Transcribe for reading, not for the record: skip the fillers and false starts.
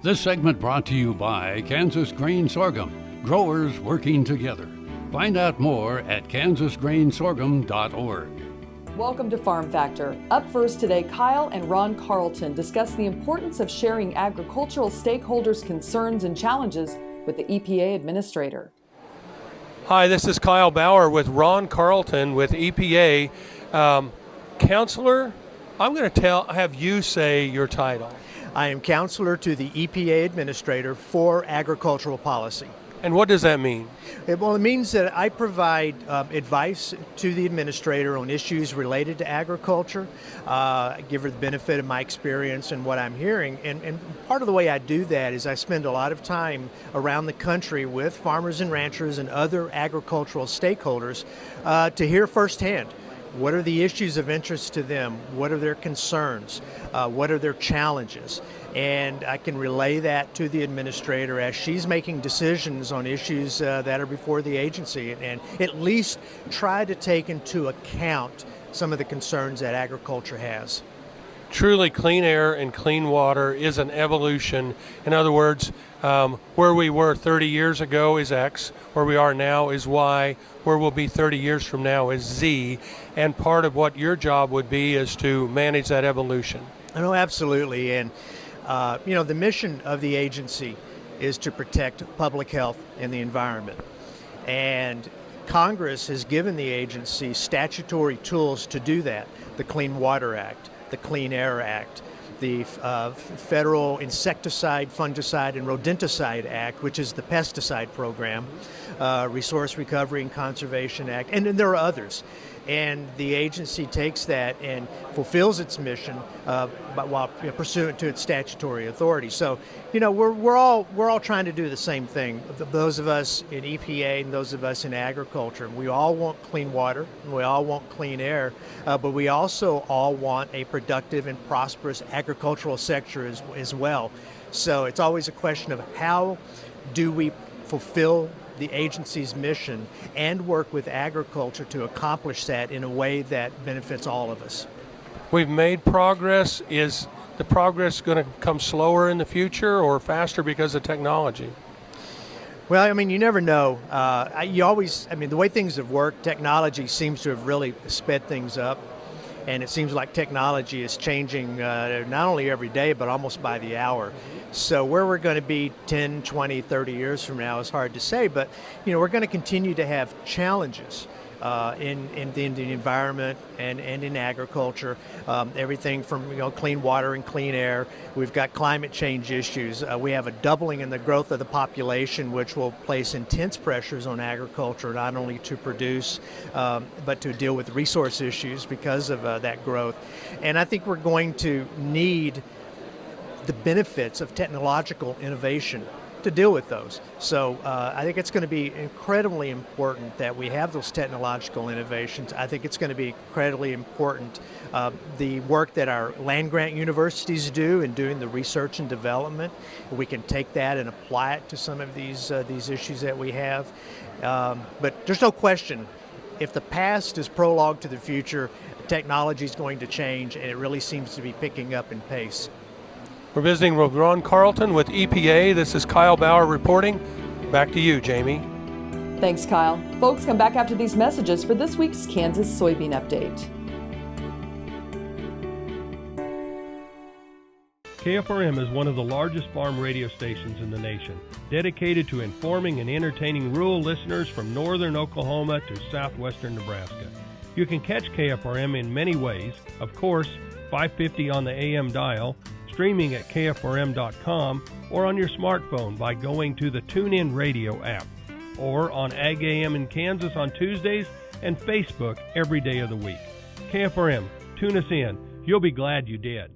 This segment brought to you by Kansas Grain Sorghum, growers working together. Find out more at kansasgrainsorghum.org. Welcome to Farm Factor. Up first today, Kyle and Ron Carleton discuss the importance of sharing agricultural stakeholders' concerns and challenges with the EPA Administrator. Hi, this is Kyle Bauer with Ron Carleton with EPA. Counselor, I'm going to have you say your title. I am counselor to the EPA Administrator for Agricultural Policy. And what does that mean? It means that I provide advice to the administrator on issues related to agriculture. I give her the benefit of my experience and what I'm hearing. And part of the way I do that is I spend a lot of time around the country with farmers and ranchers and other agricultural stakeholders to hear firsthand. What are the issues of interest to them? What are their concerns? What are their challenges? And I can relay that to the administrator as she's making decisions on issues that are before the agency, and at least try to take into account some of the concerns that agriculture has. Truly, clean air and clean water is an evolution. In other words, where we were 30 years ago is X, where we are now is Y, where we'll be 30 years from now is Z, and part of what your job would be is to manage that evolution. Oh, absolutely. And the mission of the agency is to protect public health and the environment. And Congress has given the agency statutory tools to do that. The Clean Water Act, the Clean Air Act, the Federal Insecticide, Fungicide, and Rodenticide Act, which is the Pesticide Program, Resource Recovery and Conservation Act, and then there are others. And the agency takes that and fulfills its mission while pursuant to its statutory authority. So, we're all trying to do the same thing. Those of us in EPA and those of us in agriculture, we all want clean water, and we all want clean air, but we also all want a productive and prosperous agricultural sector as well. So it's always a question of how do we fulfill the agency's mission and work with agriculture to accomplish that in a way that benefits all of us. We've made progress. Is the progress going to come slower in the future or faster because of technology? Well, you never know. The way things have worked, technology seems to have really sped things up. And it seems like technology is changing not only every day, but almost by the hour. So where we're going to be 10, 20, 30 years from now is hard to say, but we're going to continue to have challenges in the environment and in agriculture. Everything from clean water and clean air. We've got climate change issues. We have a doubling in the growth of the population, which will place intense pressures on agriculture, not only to produce, but to deal with resource issues because of that growth. And I think we're going to need the benefits of technological innovation to deal with those. So I think it's going to be incredibly important that we have those technological innovations. I think it's going to be incredibly important the work that our land-grant universities do in doing the research and development. We can take that and apply it to some of these issues that we have. But there's no question, if the past is prologue to the future, technology is going to change, and it really seems to be picking up in pace. We're visiting with Ron Carleton with EPA. This is Kyle Bauer reporting. Back to you, Jamie. Thanks, Kyle. Folks, come back after these messages for this week's Kansas Soybean Update. KFRM is one of the largest farm radio stations in the nation, dedicated to informing and entertaining rural listeners from northern Oklahoma to southwestern Nebraska. You can catch KFRM in many ways. Of course, 550 on the AM dial, streaming at kfrm.com, or on your smartphone by going to the TuneIn Radio app, or on Ag AM in Kansas on Tuesdays and Facebook every day of the week. KFRM, tune us in. You'll be glad you did.